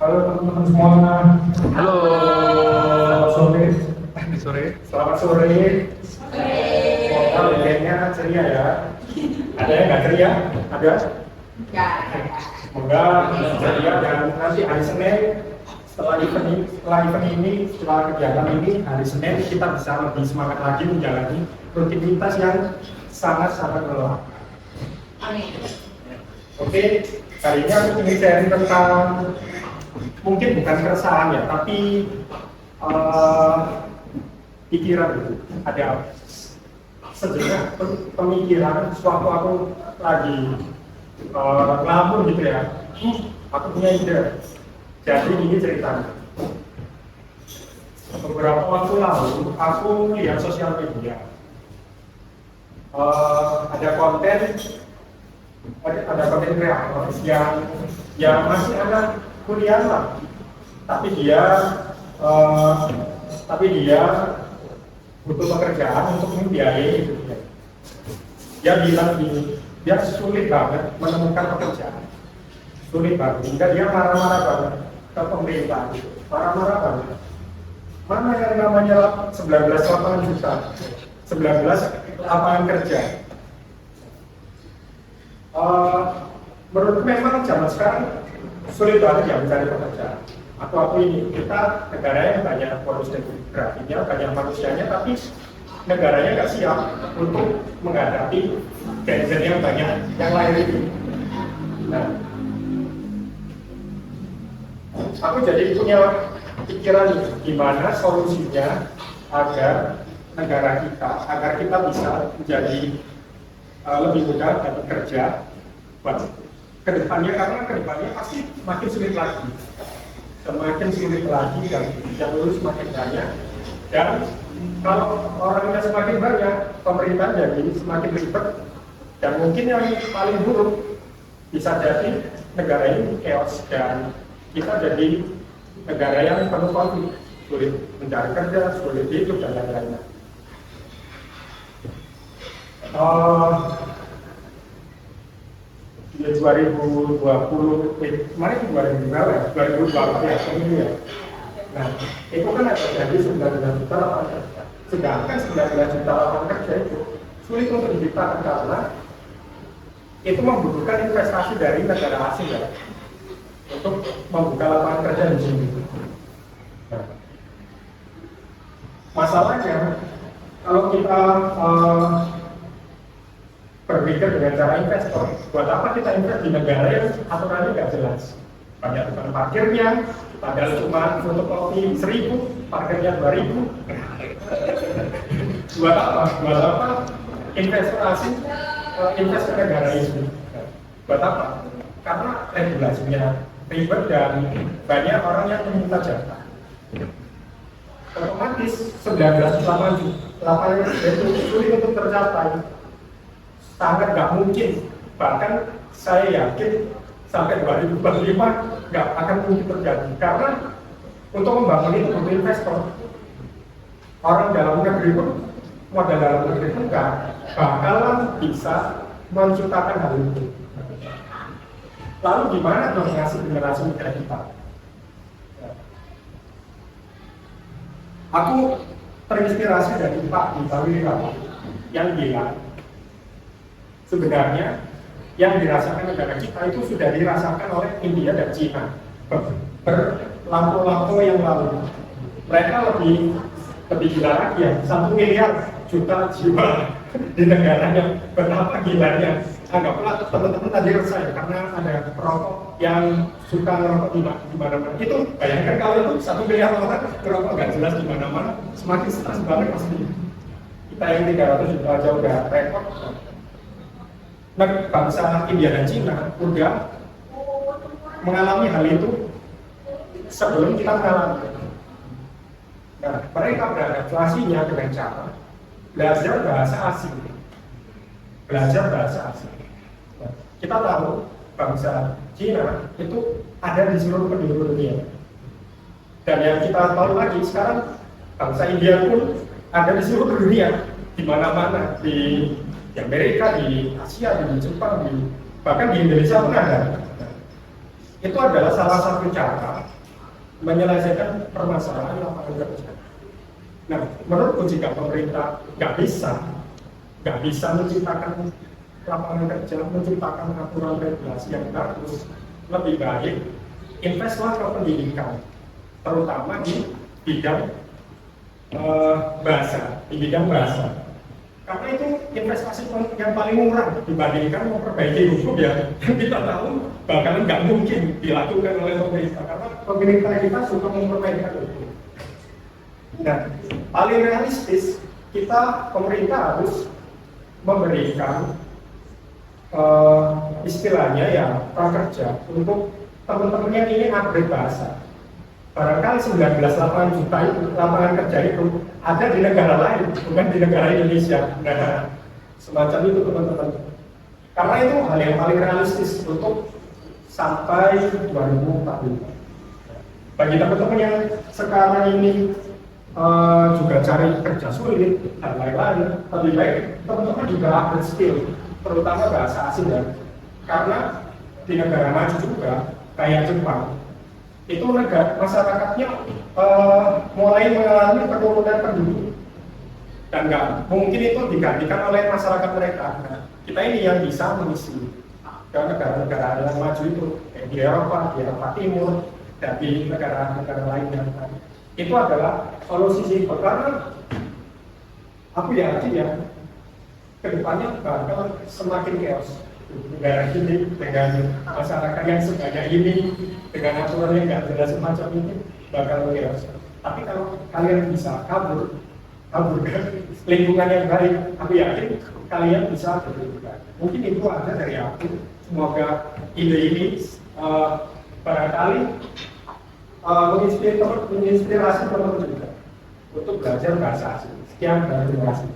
Halo teman-teman semua. Halo. Selamat sore. Sore. Selamat sore. Semoga weekendnya ceria ya. Ada yang nggak ceria? Ada? Enggak. Semoga ceria dan nanti hari Senin setelah event ini, setelah kegiatan ini, hari Senin kita bisa lebih semangat lagi menjalani rutinitas yang sangat-sangat melelahkan. Amin. Oke, kali ini aku ingin sharing tentang mungkin bukan keresahan ya, tapi pikiran gitu. Ada sejenak pemikiran sewaktu aku lagi ngelamun gitu ya. Aku punya ide. Jadi ini ceritanya. Beberapa waktu lalu aku lihat sosial media. Ada konten kreator yang masih anak kuliah lah, tapi dia butuh pekerjaan untuk membiayai hidupnya. Dia bilang gini, dia sulit banget menemukan pekerjaan, sulit banget, hingga dia marah-marah banget ke pemerintah, marah-marah banget. Mana yang namanya 19 lapangan juta, 19 lapangan kerja. Menurut memang zaman sekarang sulit banget ya mencari pekerjaan. Aku ini kita negara yang banyak bonus demografinya, banyak manusianya, tapi negaranya nggak siap untuk menghadapi gen yang banyak yang lahir itu. Nah, aku jadi punya pikiran nih, gimana solusinya agar negara kita, agar kita bisa menjadi lebih mudah dapat kerja buat kedepannya, karena kedepannya pasti makin sulit lagi, dan yang lulus semakin banyak, dan kalau orangnya semakin banyak, pemerintah jadi semakin ribet, dan mungkin yang paling buruk bisa jadi negara ini chaos dan kita jadi negara yang penuh konflik, sulit mencari kerja, sulit hidup dan lain-lainnya. Di 2020, kemarin 2020 ya, ini ya. Nah, itu kan ada jadi 19 juta lapangan kerja. Sedangkan 19 juta lapangan kerja itu sulit untuk diciptakan karena itu membutuhkan investasi dari negara asing ya, untuk membuka lapangan kerja di sini. Nah, masalahnya kalau kita berpikir dengan cara investor, buat apa kita invest di negara yang aturannya nggak jelas, banyak tukang parkirnya, padahal cuma untuk kopi 1.000, parkirnya 2.000. Buat apa investor asing invest ke negara ini? Buat apa? Karena regulasinya ribet dan banyak orang yang meminta jatah. Otomatis 19 lapangan itu sulit untuk tercapai. Sangat nggak mungkin, bahkan saya yakin sampai 2045 nggak akan mungkin terjadi, karena untuk membangun itu butuh investor. Orang dalam negeri pun, modal dalam negeri pun nggak bakalan bisa menciptakan hal itu. Lalu gimana dong ngasih generasi muda kita? Aku terinspirasi dari Pak Wirawan yang bilang, sebenarnya yang dirasakan negara kita itu sudah dirasakan oleh India dan Cina berlampau-lampau yang lalu. Mereka lebih gila lagi ya, 1 miliar juta jiwa di negara yang betapa gilanya. Anggaplah teman-teman tadi resah ya, karena ada perokok yang suka ngerokok di mana-mana. Itu bayangkan kalau itu 1 miliar orang ngerokok nggak jelas di mana-mana, semakin stres banget pasti. Kita yang 300 juta aja udah repot. Nah, bangsa India dan Cina udah mengalami hal itu sebelum kita mengalami. Nah, mereka beradaptasinya dengan cara belajar bahasa asing. Nah, kita tahu bangsa Cina itu ada di seluruh penjuru dunia. Dan yang kita tahu lagi sekarang, bangsa India pun ada di seluruh dunia, di mana-mana, di Amerika, di Asia, di Jepang, bahkan di Indonesia pun ada. itu adalah salah satu cara menyelesaikan permasalahan lapangan kerja. Nah, menurutku jika pemerintah nggak bisa menciptakan lapangan kerja, menciptakan aturan regulasi yang bagus, lebih baik investlah ke pendidikan, terutama di bidang bahasa. Karena itu investasi yang paling murah dibandingkan memperbaiki hukum ya. Kita tahu bakalan nggak mungkin dilakukan oleh pemerintah karena pemerintah kita suka memperbaiki hukum. Nah, paling realistis kita pemerintah harus memberikan istilahnya ya prakerja untuk teman-teman yang ingin upgrade bahasa. Barangkali 19 lapangan juta itu, lapangan kerja itu ada di negara lain, bukan di negara Indonesia. Nah, semacam itu teman-teman. Karena itu hal yang paling realistis untuk sampai 2045. Bagi teman-teman yang sekarang ini juga cari kerja sulit dan lain-lain, lebih baik teman-teman juga upgrade skill, terutama bahasa asing ya. Karena di negara maju juga kayak Jepang, itu negara masyarakatnya mulai mengalami penurunan penduduk dan nggak mungkin itu digantikan oleh masyarakat mereka. Nah, kita ini yang bisa mengisi ke negara-negara yang maju itu di Eropa Timur, dan di negara-negara lainnya. Itu adalah solusi simpel karena aku yakin ya kedepannya bakal semakin chaos negara ini dengan masyarakat yang sebanyak ini, dengan aturan yang nggak jelas semacam ini bakal chaos. Tapi kalau kalian bisa kabur ke lingkungan yang baik, aku yakin kalian bisa berubah. Mungkin itu aja dari aku. Semoga ide ini barangkali menginspirasi teman-teman juga untuk belajar bahasa asing. Sekian, terima kasih.